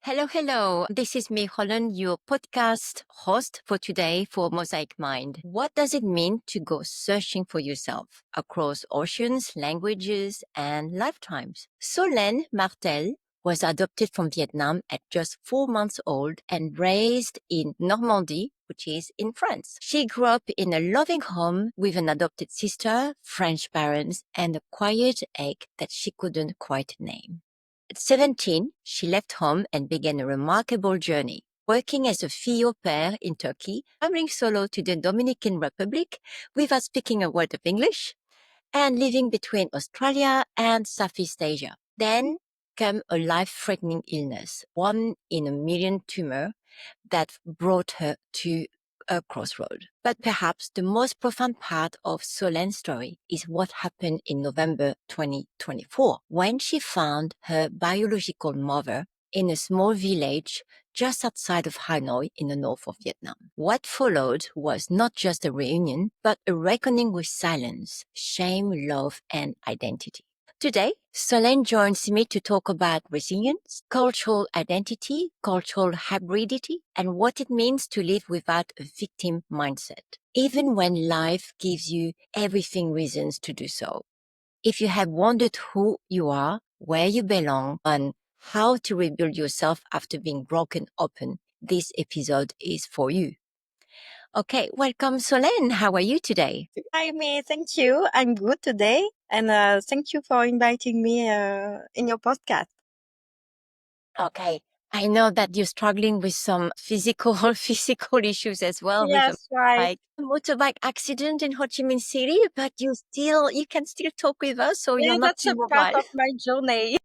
Hello, hello. This is My Holland, your podcast host for today for Mosaic Mind. What does it mean to go searching for yourself across oceans, languages, and lifetimes? Solène Martel was adopted from Vietnam at just 4 months old and raised in Normandy, which is in France. She grew up in a loving home with an adopted sister, French parents, and a quiet egg that she couldn't quite name. At 17, she left home and began a remarkable journey, working as a fille au pair in Turkey, traveling solo to the Dominican Republic without speaking a word of English, and living between Australia and Southeast Asia. Then came a life-threatening illness, one in a million tumor that brought her to a crossroad. But perhaps the most profound part of Solène's story is what happened in November 2024 when she found her biological mother in a small village just outside of Hanoi in the north of Vietnam. What followed was not just a reunion, but a reckoning with silence, shame, love, and identity. Today, Solène joins me to talk about resilience, cultural identity, cultural hybridity, and what it means to live without a victim mindset, even when life gives you everything reasons to do so. If you have wondered who you are, where you belong, and how to rebuild yourself after being broken open, this episode is for you. Okay, welcome Solène. How are you today? Hi, May. Thank you. I'm good today. And thank you for inviting me in your podcast. Okay. I know that you're struggling with some physical issues as well with a Yes, right. motorbike accident in Ho Chi Minh City, but you can still talk with us, so Yeah, you're not that's a part immobile. of my journey.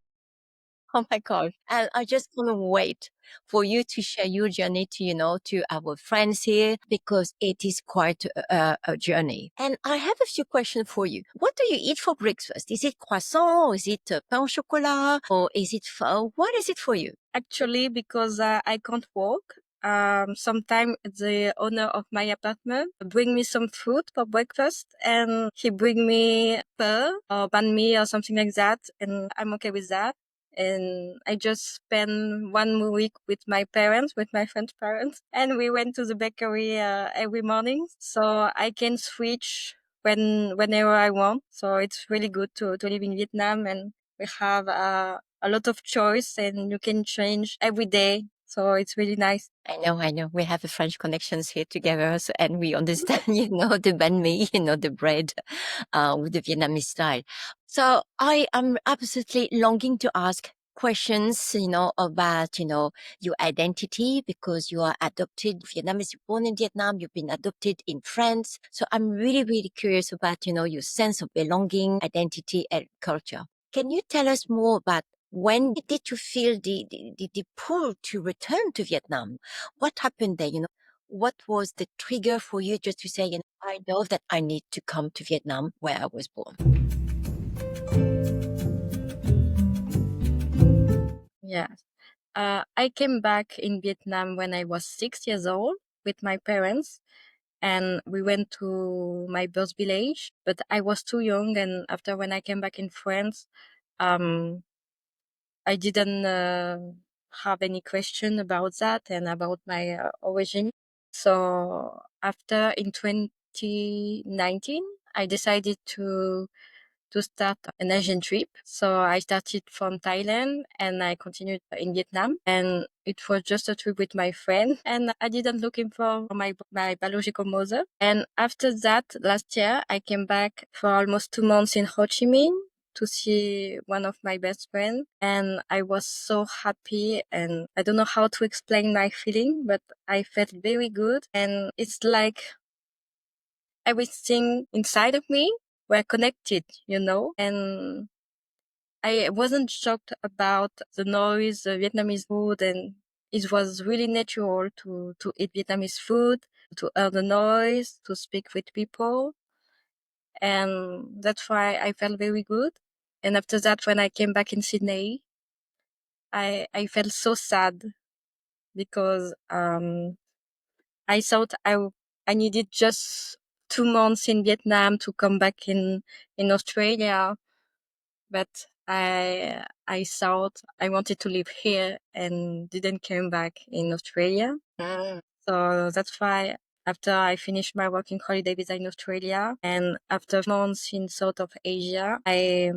Oh my God. And I just can't wait for you to share your journey to our friends here because it is quite a journey. And I have a few questions for you. What do you eat for breakfast? Is it croissant? Or is it pain au chocolat? Or is it pho? What is it for you? Actually, because I can't walk, sometimes the owner of my apartment bring me some food for breakfast, and he bring me pho or banh mi or something like that, and I'm okay with that. And I just spent 1 week with my parents, with my French parents, and we went to the bakery every morning, so I can switch whenever I want. So it's really good to live in Vietnam, and we have a lot of choice, and you can change every day. So it's really nice. I know. We have a French connections here together, so, and we understand, the banh mi, the bread, with the Vietnamese style. So I am absolutely longing to ask questions, about, your identity because you are adopted Vietnamese born in Vietnam. You've been adopted in France. So I'm really, really curious about, your sense of belonging, identity, and culture. Can you tell us more about when did you feel the pull to return to Vietnam? What happened there? What was the trigger for you just to say, I know that I need to come to Vietnam where I was born? Yes. I came back in Vietnam when I was 6 years old with my parents, and we went to my birth village, but I was too young. And after, when I came back in France, um, I didn't have any question about that and about my origin. So after, in 2019, I decided to start an Asian trip. So I started from Thailand and I continued in Vietnam. And it was just a trip with my friend. And I didn't looking for my biological mother. And after that, last year, I came back for almost 2 months in Ho Chi Minh to see one of my best friends. And I was so happy, and I don't know how to explain my feeling, but I felt very good. And it's like everything inside of me were connected, and I wasn't shocked about the noise, the Vietnamese food, and it was really natural to eat Vietnamese food, to hear the noise, to speak with people. And that's why I felt very good. And after that, when I came back in Sydney, I felt so sad because I thought I needed just 2 months in Vietnam to come back in Australia. But I thought I wanted to live here and didn't come back in Australia. So that's why after I finished my working holiday visa in Australia and after months in South of Asia, I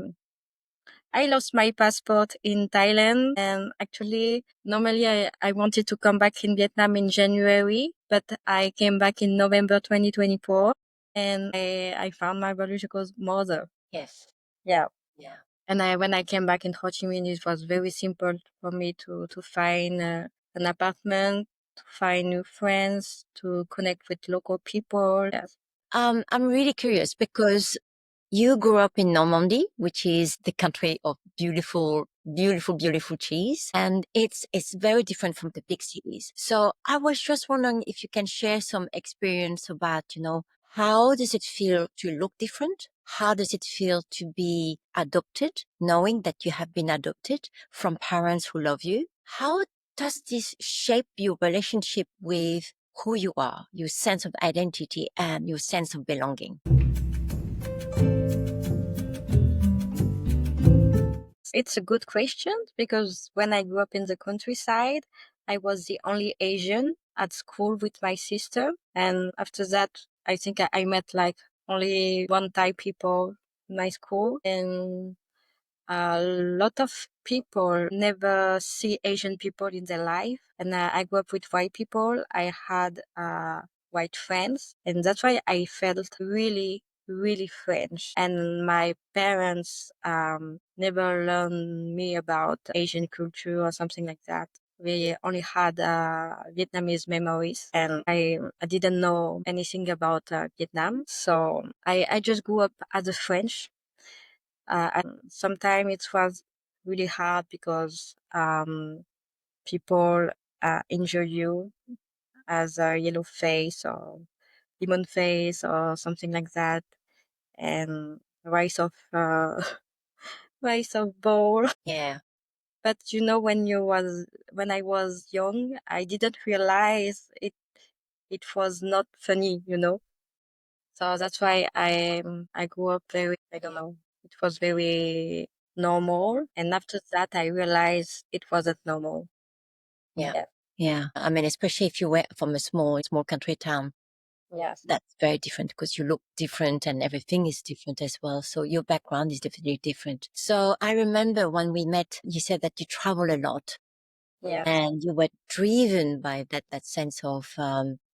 lost my passport in Thailand, and actually normally I wanted to come back in Vietnam in January, but I came back in November 2024 and I found my biological mother. Yes. Yeah. Yeah. And when I came back in Ho Chi Minh, it was very simple for me to find an apartment, to find new friends, to connect with local people. Yes. I'm really curious because you grew up in Normandy, which is the country of beautiful, beautiful, beautiful cheese. And it's very different from the big cities. So I was just wondering if you can share some experience about, how does it feel to look different? How does it feel to be adopted, knowing that you have been adopted from parents who love you? How does this shape your relationship with who you are, your sense of identity and your sense of belonging? It's a good question because when I grew up in the countryside, I was the only Asian at school with my sister. And after that, I think I met like only one Thai people in my school. And a lot of people never see Asian people in their life. And I grew up with white people. I had white friends. And that's why I felt really, really French. And my parents never learned me about Asian culture or something like that. We only had Vietnamese memories, and I didn't know anything about Vietnam. So I just grew up as a French. And sometimes it was really hard because people injure you as a yellow face or lemon face or something like that, and rise of rise of bowl. Yeah. But when I was young, I didn't realize it was not funny. So that's why I grew up very, I don't know, it was very normal. And after that, I realized it wasn't normal. Yeah. Yeah. Yeah. I mean, especially if you were from a small country town, Yes. that's very different because you look different and everything is different as well. So your background is definitely different. So I remember when we met, you said that you travel a lot Yes. and you were driven by that sense of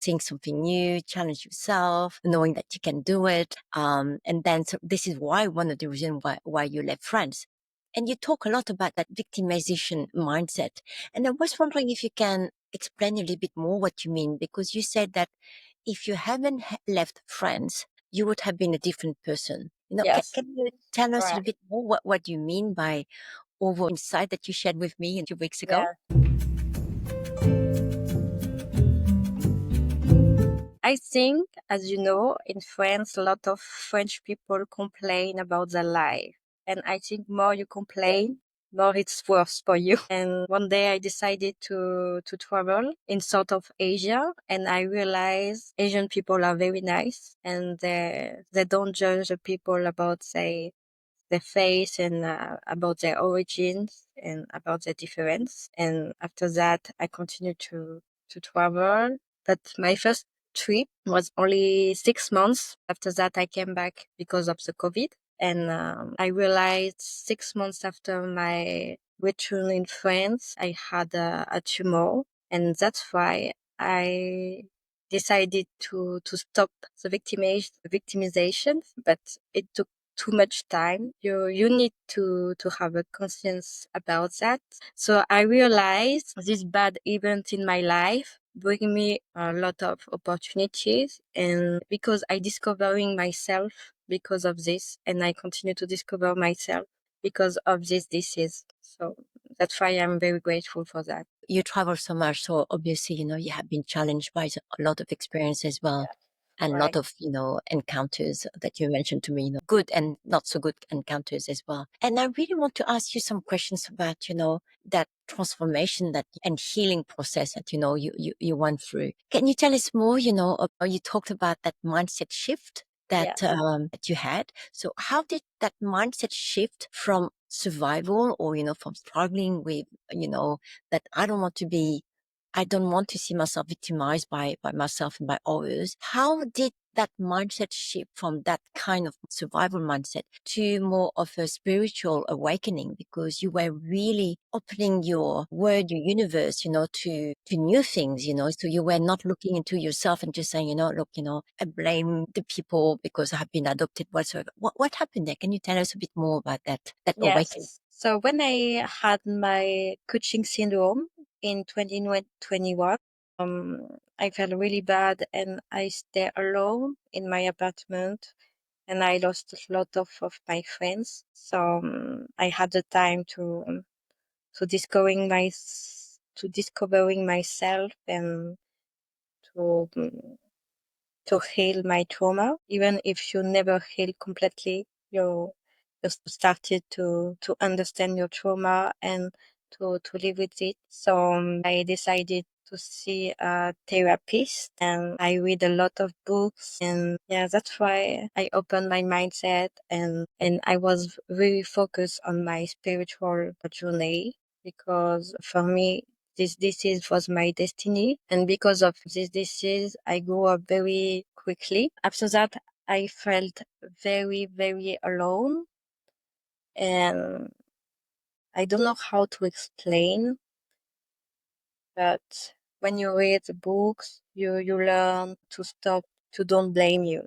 seeing something new, challenge yourself, knowing that you can do it. And then so this is why one of the reasons why you left France. And you talk a lot about that victimization mindset. And I was wondering if you can explain a little bit more what you mean, because you said that if you haven't left France, you would have been a different person. Yes. Can you tell us a Right. little bit more what you mean by over insight that you shared with me a few weeks ago? Yeah. I think, as you know, in France, a lot of French people complain about their life. And I think more you complain, more it's worse for you. And one day I decided to travel in South of Asia, and I realized Asian people are very nice, and they don't judge the people about their face and about their origins and about their difference. And after that, I continued to travel. But my first trip was only 6 months. After that, I came back because of the COVID. And I realized 6 months after my return in France, I had a tumor. And that's why I decided to stop the victimization, but it took too much time. You need to have a conscience about that. So I realized this bad event in my life bring me a lot of opportunities, and because I discovering myself because of this, and I continue to discover myself because of this disease. So that's why I'm very grateful for that. You travel so much, so obviously, you have been challenged by a lot of experience as well, and a lot Right. of, encounters that you mentioned to me, good and not so good encounters as well. And I really want to ask you some questions about, that transformation and healing process that, you went through. Can you tell us more, you talked about that mindset shift that that you had. So how did that mindset shift from survival, or from struggling with that I don't want to see myself victimized by myself and by others? How did that mindset shift from that kind of survival mindset to more of a spiritual awakening, because you were really opening your world, your universe, to new things, so you were not looking into yourself and just saying, look, I blame the people because I've been adopted whatsoever. What happened there? Can you tell us a bit more about that awakening? Yes. So when I had my coaching syndrome in 2021, I felt really bad and I stayed alone in my apartment and I lost a lot of my friends. So I had the time to discovering myself and to to heal my trauma. Even if you never heal completely, you started to understand your trauma and to live with it. So I decided to see a therapist and I read a lot of books, and yeah, that's why I opened my mindset and I was really focused on my spiritual journey, because for me this disease was my destiny. And because of this disease, I grew up very quickly. After that, I felt very, very alone. And I don't know how to explain, but when you read the books, you learn to stop, to don't blame you,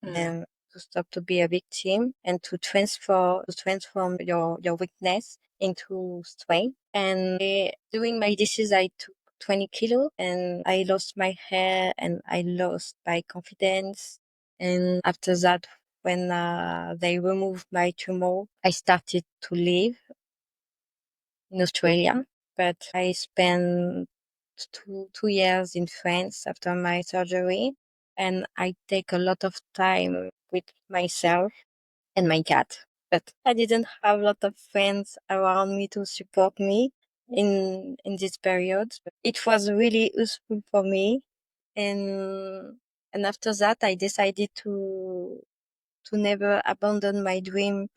and to stop to be a victim and to transform your weakness into strength. And during my disease, I took 20 kilos and I lost my hair and I lost my confidence. And after that, when they removed my tumor, I started to live in Australia, but I spent two years in France after my surgery, and I take a lot of time with myself and my cat. But I didn't have a lot of friends around me to support me in this period. It was really useful for me, and after that, I decided to never abandon my dream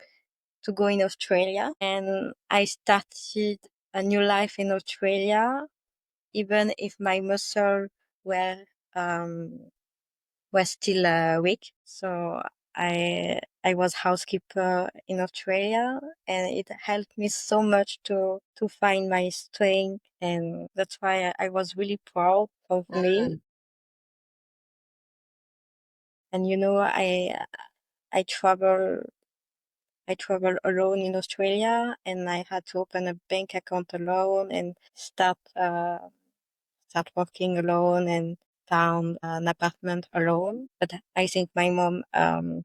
to go in Australia, and I started a new life in Australia, even if my muscle were um, were still weak. So I was housekeeper in Australia, and it helped me so much to find my strength, and that's why I was really proud of me. And I travel I traveled alone in Australia, and I had to open a bank account alone and start working alone and found an apartment alone. But I think my mom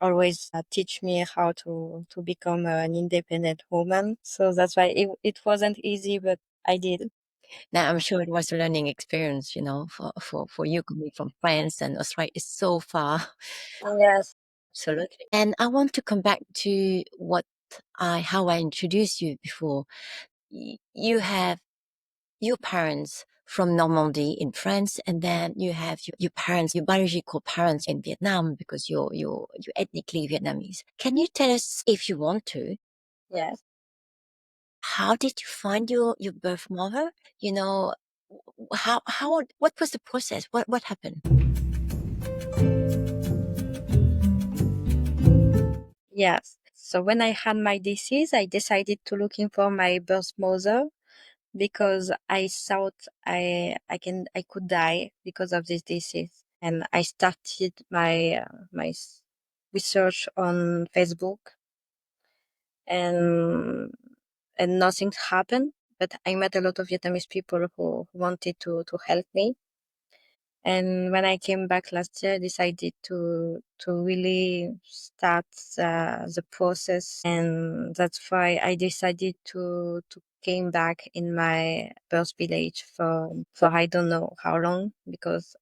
always teach me how to become an independent woman. So that's why it wasn't easy, but I did. Now, I'm sure it was a learning experience, for you coming from France, and Australia is so far. Yes. Absolutely. And I want to come back to how I introduced you before. You have your parents from Normandy in France, and then you have your parents, your biological parents in Vietnam, because you're ethnically Vietnamese. Can you tell us, if you want to, Yes. how did you find your birth mother? What was the process? What happened? Yes. So when I had my disease, I decided to looking for my birth mother, because I thought I could die because of this disease. And I started my research on Facebook, and nothing happened. But I met a lot of Vietnamese people who wanted to help me. And when I came back last year, I decided to really start the process, and that's why I decided to came back in my birth village for I don't know how long, because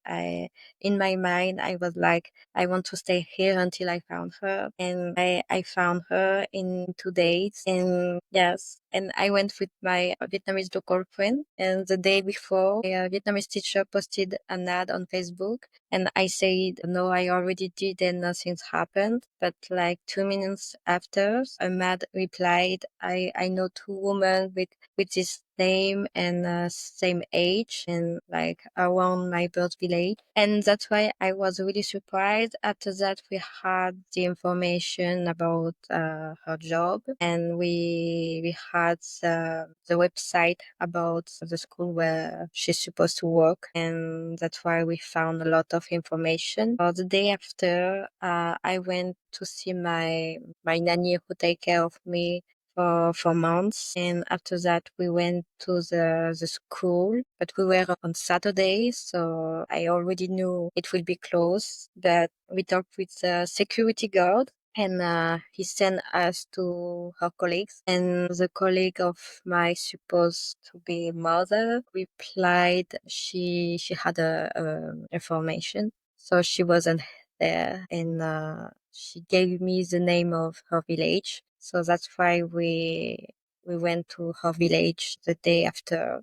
in my mind I was like, I want to stay here until I found her, and I found her in 2 days. And yes, and I went with my Vietnamese local friend, and the day before, a Vietnamese teacher posted an ad on Facebook, And I said, no, I already did and nothing's happened. But like 2 minutes after, a man replied, I know two women with this name and same age and like around my birth village. And that's why I was really surprised. After that, we had the information about her job, and we had the website about the school where she's supposed to work. And that's why we found a lot of information. The day after, I went to see my nanny who take care of me for months. And after that, we went to the school, but we were on Saturday, so I already knew it will be closed. But we talked with the security guard, and he sent us to her colleagues. And the colleague of my supposed to be mother replied she had a information, so she wasn't there, and she gave me the name of her village. So that's why we went to her village the day after,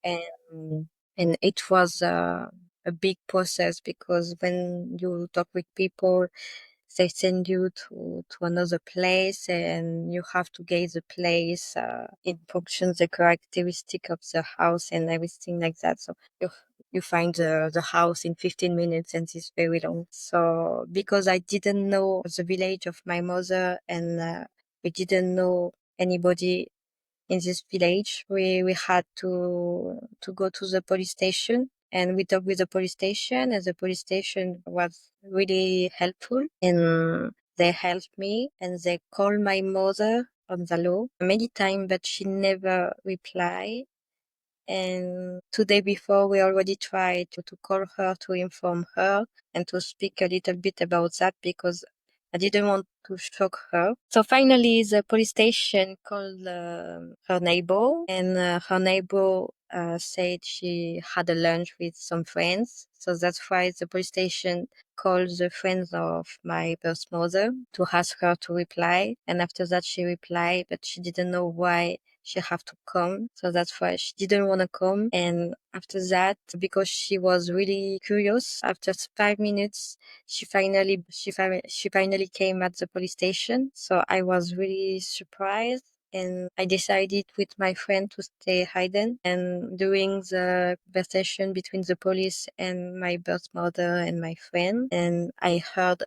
and it was a big process, because when you talk with people, they send you to another place, and you have to get the place in function the characteristic of the house and everything like that. So you find the house in 15 minutes, and it's very long. So because I didn't know the village of my mother, and we didn't know anybody in this village, we had to go to the police station, and we talked with the police station, and the police station was really helpful, and they helped me, and they called my mother on the law many times, but she never replied. And 2 days before, we already tried to call her to inform her and to speak a little bit about that, because I didn't want to shock her. So finally, the police station called her neighbor, and her neighbor said she had a lunch with some friends. So that's why the police station called the friends of my birth mother to ask her to reply. And after that, she replied, but she didn't know why she have to come. So that's why she didn't want to come. And after that, because she was really curious, after 5 minutes, she finally came at the police station. So I was really surprised. And I decided with my friend to stay hidden. And during the conversation between the police and my birth mother and my friend, and I heard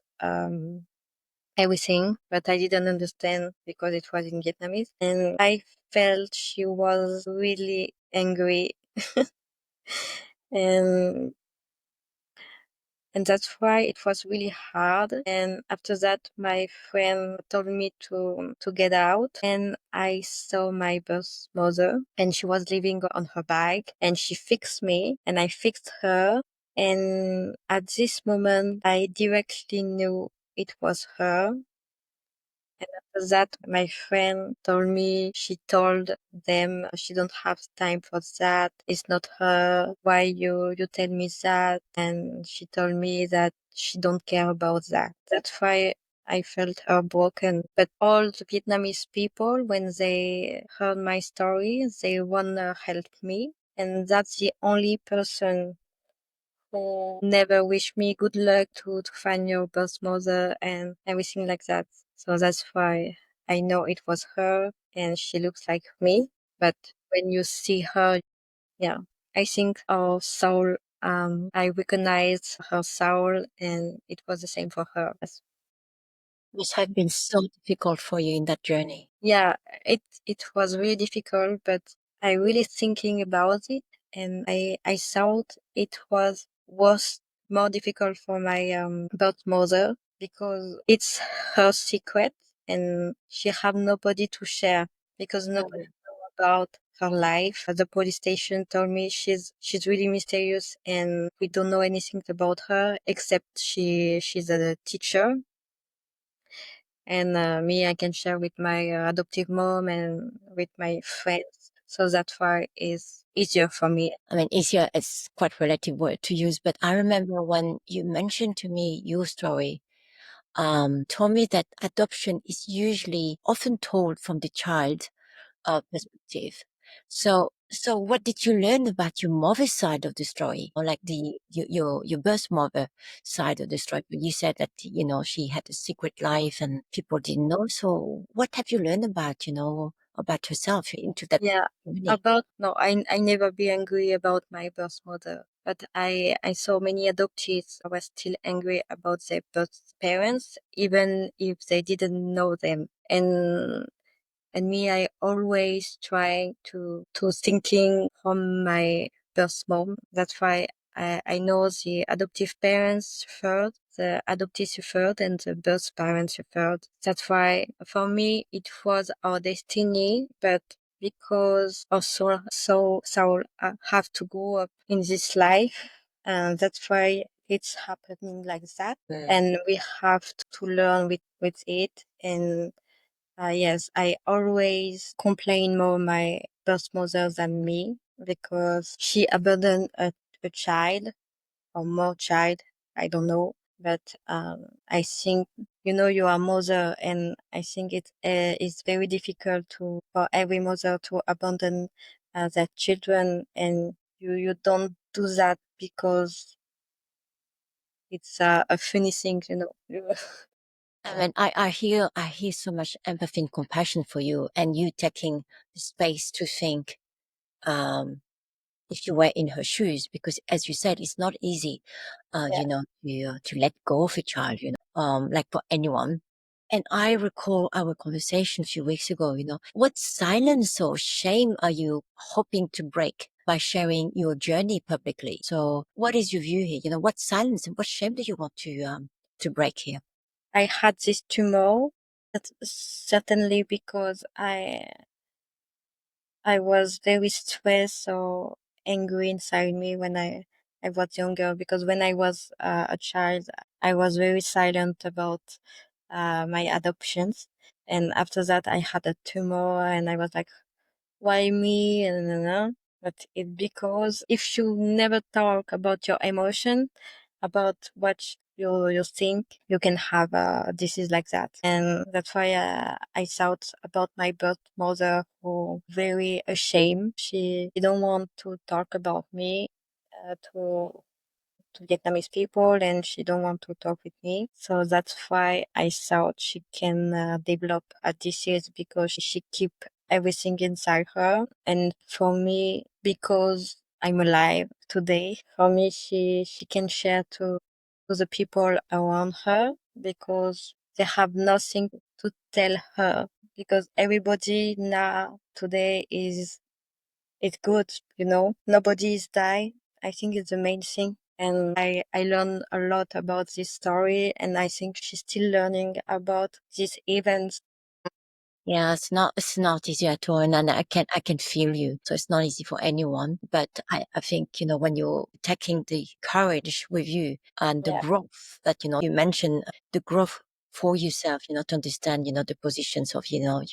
everything, but I didn't understand because it was in Vietnamese. And I felt she was really angry. and and that's why it was really hard. And after that, my friend told me to get out, and I saw my birth mother, and she was living on her bike, and she fixed me, and I fixed her. And at this moment, I directly knew it was her. And after that, my friend told me, she told them she don't have time for that. It's not her. Why you tell me that? And she told me that she don't care about that. That's why I felt heartbroken. But all the Vietnamese people, when they heard my story, they wanna help me. And that's the only person who never wish me good luck to find your birth mother and everything like that. So that's why I know it was her, and she looks like me. But when you see her, yeah, I think our soul, I recognize her soul, and it was the same for her. Must have been so difficult for you in that journey. Yeah, it was really difficult, but I really thinking about it, and I thought it was more difficult for my birth mother, because it's her secret, and she have nobody to share, because nobody know about her life. The police station told me she's really mysterious, and we don't know anything about her except she's a teacher. And me, I can share with my adoptive mom and with my friends. So that far is easier for me. I mean, easier is quite relative word to use, but I remember when you mentioned to me your story, told me that adoption is usually often told from the child perspective. So So what did you learn about your mother's side of the story, or like your birth mother side of the story? You said that she had a secret life and people didn't know. So what have you learned about about herself into that Yeah, journey? about no, I never be angry about my birth mother, but I saw many adoptees were still angry about their birth parents, even if they didn't know them. And me, I always try to thinking from my birth mom. That's why I know the adoptive parents first, the adoptees first, and the birth parents first. That's why for me it was our destiny, but because our soul have to grow up in this life, and that's why it's happening like that, and we have to learn with it. And yes, I always complain more my birth mother than me because she abandoned a child or more child. I don't know, but I think you are mother, and I think it's very difficult for every mother to abandon their children, and you don't do that because it's a funny thing, I mean, I hear so much empathy and compassion for you, and you taking the space to think, if you were in her shoes, because as you said, it's not easy, to let go of a child, like for anyone. And I recall our conversation a few weeks ago, what silence or shame are you hoping to break by sharing your journey publicly? So what is your view here? What silence and what shame do you want to break here? I had this tumor. That's certainly because I was very stressed or angry inside me when I was younger, because when I was a child, I was very silent about my adoptions. And after that, I had a tumor and I was like, why me? And but it because if you never talk about your emotion, about what you think, you can have a disease like that. And that's why I thought about my birth mother, who very ashamed. She don't want to talk about me to Vietnamese people, and she don't want to talk with me. So that's why I thought she can develop a disease because she keep everything inside her. And for me, because I'm alive today, for me, she can share to the people around her because they have nothing to tell her, because everybody now today is good, nobody is die. I think it's the main thing. And I learned a lot about this story, and I think she's still learning about these events. Yeah, it's not easy at all, and I can feel you. So it's not easy for anyone. But I think when you're taking the courage with you and the Yeah. growth that you mentioned, the growth for yourself, to understand the positions of your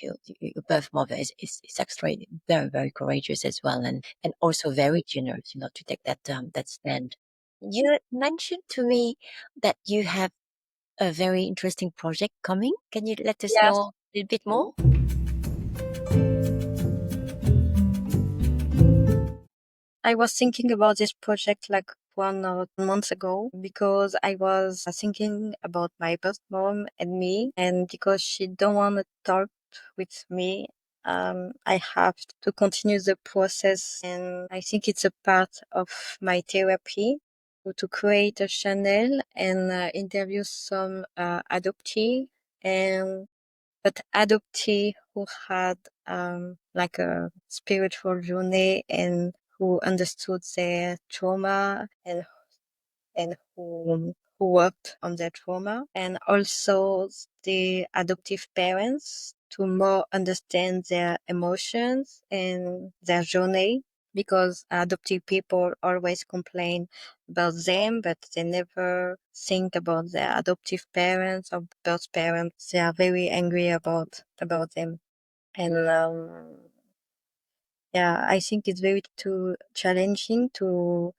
birth mother is actually very, very courageous as well, and also very generous, to take that stand. You mentioned to me that you have a very interesting project coming. Can you let us Yes. know a little bit more? I was thinking about this project like 1 month ago, because I was thinking about my birth mom and me, and because she don't want to talk with me, I have to continue the process, and I think it's a part of my therapy to create a channel and interview some adoptee, and but adoptee who had like a spiritual journey, and who understood their trauma, and who worked on their trauma, and also the adoptive parents to more understand their emotions and their journey, because adoptive people always complain about them, but they never think about their adoptive parents or birth parents. They are very angry about them. And yeah, I think it's very too challenging to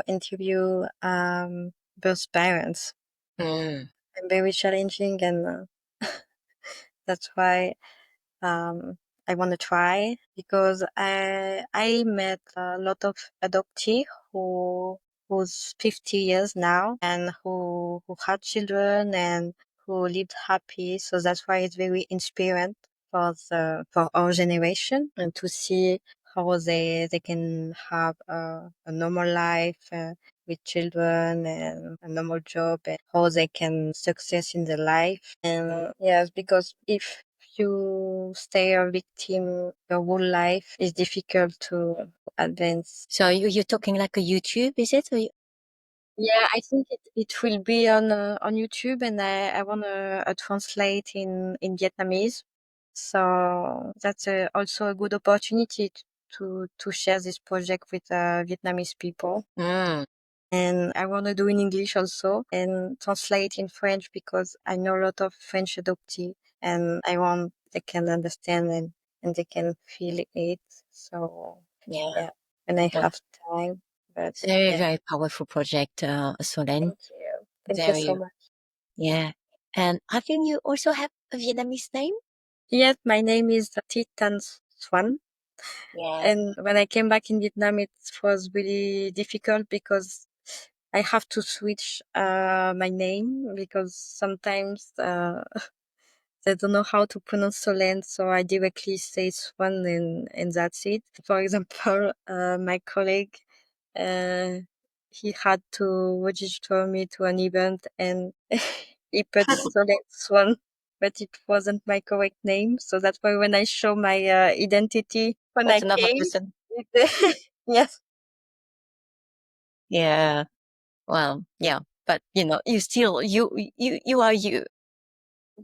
interview birth parents, Mm. and very challenging, and that's why I want to try because I met a lot of adoptees who's 50 years now and who had children and who lived happy. So that's why it's very inspiring for our generation and to see how they can have a normal life with children and a normal job and how they can success in their life. And yes, because if you stay a victim your whole life, it's difficult to advance. So you're talking like a YouTube, is it? Or Yeah, I think it will be on YouTube, and I want to translate in Vietnamese. So that's also a good opportunity to share this project with Vietnamese people. Mm, And I want to do in English also and translate in French because I know a lot of French adoptee and I want they can understand and they can feel it. So yeah. yeah, when I Well, have time. But it's very, yeah, very powerful project, Solène. thank you. Thank you so Very, much. yeah. And I think you also have a Vietnamese name? Yes, my name is Titan Swan. Yeah. And when I came back in Vietnam, it was really difficult because I have to switch my name because sometimes they don't know how to pronounce Solène, so I directly say Swan and that's it. For example, my colleague, uh, he had to register me to an event and he put Solène Swan, but it wasn't my correct name. So that's why when I show my identity when That's I another came, person. yes, Yeah. Well, yeah. But you still you are you.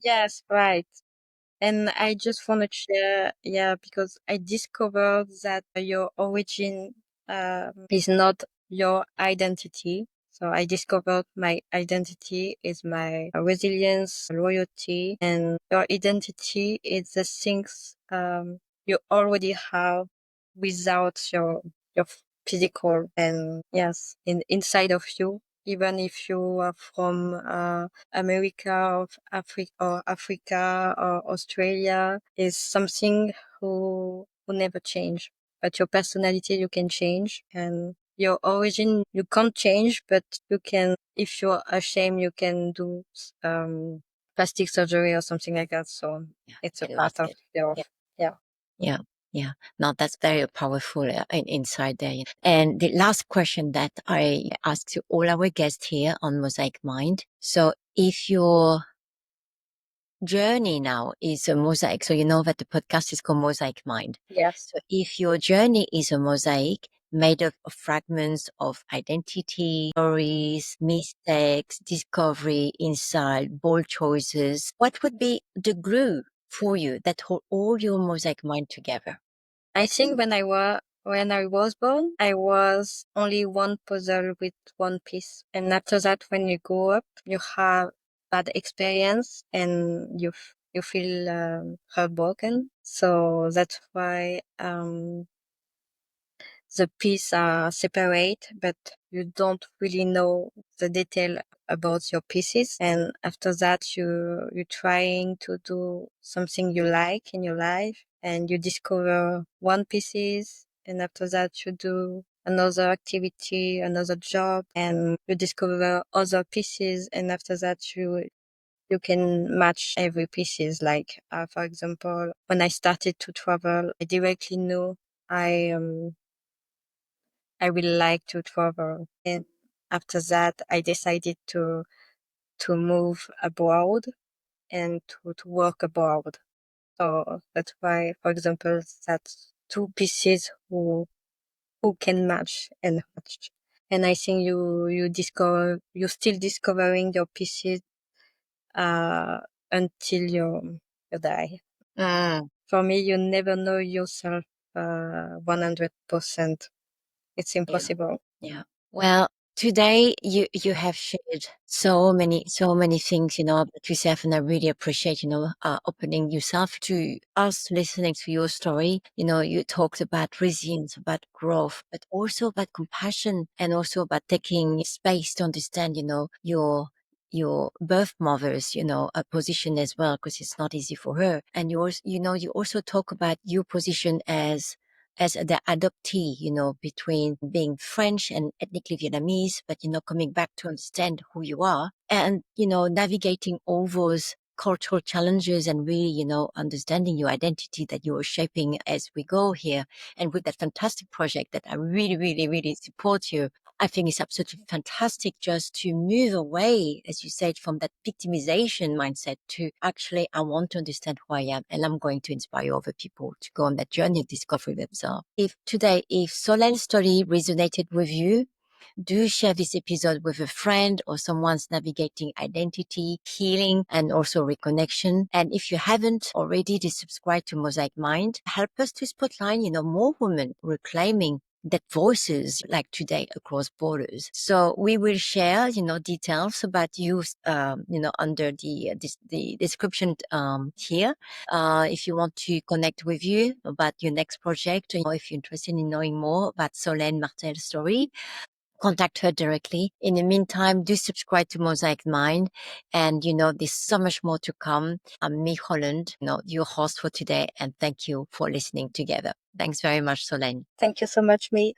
yes, right. And I just want to share, yeah, because I discovered that your origin is not your identity. So I discovered my identity is my resilience, loyalty, and your identity is the things you already have without your physical and yes, inside of you. Even if you are from America or Africa or Australia is something who never change. But your personality you can change and your origin you can't change, but you can if you're ashamed you can do plastic surgery or something like that. So Yeah, it's a I love part of it. your Yeah. yeah. Yeah. Yeah. No, that's very powerful inside there. And the last question that I ask to all our guests here on Mosaic Mind. So if your journey now is a mosaic, so you know that the podcast is called Mosaic Mind. Yes. So if your journey is a mosaic made up of fragments of identity, stories, mistakes, discovery, insight, bold choices, what would be the glue for you that hold all your mosaic mind together? I think when I was born, I was only one puzzle with one piece. And after that, when you grow up, you have bad experience and you feel heartbroken. So that's why the pieces are separate, but you don't really know the detail about your pieces. And after that, you're trying to do something you like in your life and you discover one pieces. And after that, you do another activity, another job, and you discover other pieces. And after that, you can match every pieces. Like, for example, when I started to travel, I directly knew I, I will like to travel. And after that, I decided to move abroad and to work abroad. So that's why, for example, that's two pieces who can match and match. And I think you're still discovering your pieces, uh, until you die. Mm, For me, you never know yourself, 100%. It's yeah. impossible. Yeah. Well, today you have shared so many things, about yourself, and I really appreciate, opening yourself to us, listening to your story. You talked about resilience, about growth, but also about compassion, and also about taking space to understand, your your birth mother's, a position as well, because it's not easy for her. And you also talk about your position as the adoptee, between being French and ethnically Vietnamese, but, coming back to understand who you are and, navigating all those cultural challenges and really, understanding your identity that you are shaping as we go here. And with that fantastic project that I really, really, really support you, I think it's absolutely fantastic just to move away, as you said, from that victimization mindset to actually, I want to understand who I am and I'm going to inspire other people to go on that journey of discovering themselves. If Solène's story resonated with you, do share this episode with a friend or someone's navigating identity, healing, and also reconnection. And if you haven't already, to subscribe to Mosaic Mind. Help us to spotlight, more women reclaiming that voices like today across borders. So we will share, details about you, under the description here. If you want to connect with you about your next project, or if you're interested in knowing more about Solène Martel's story, contact her directly. In the meantime, do subscribe to Mosaic Mind. And, there's so much more to come. I'm My Holland, your host for today. And thank you for listening together. Thanks very much, Solène. Thank you so much, Me.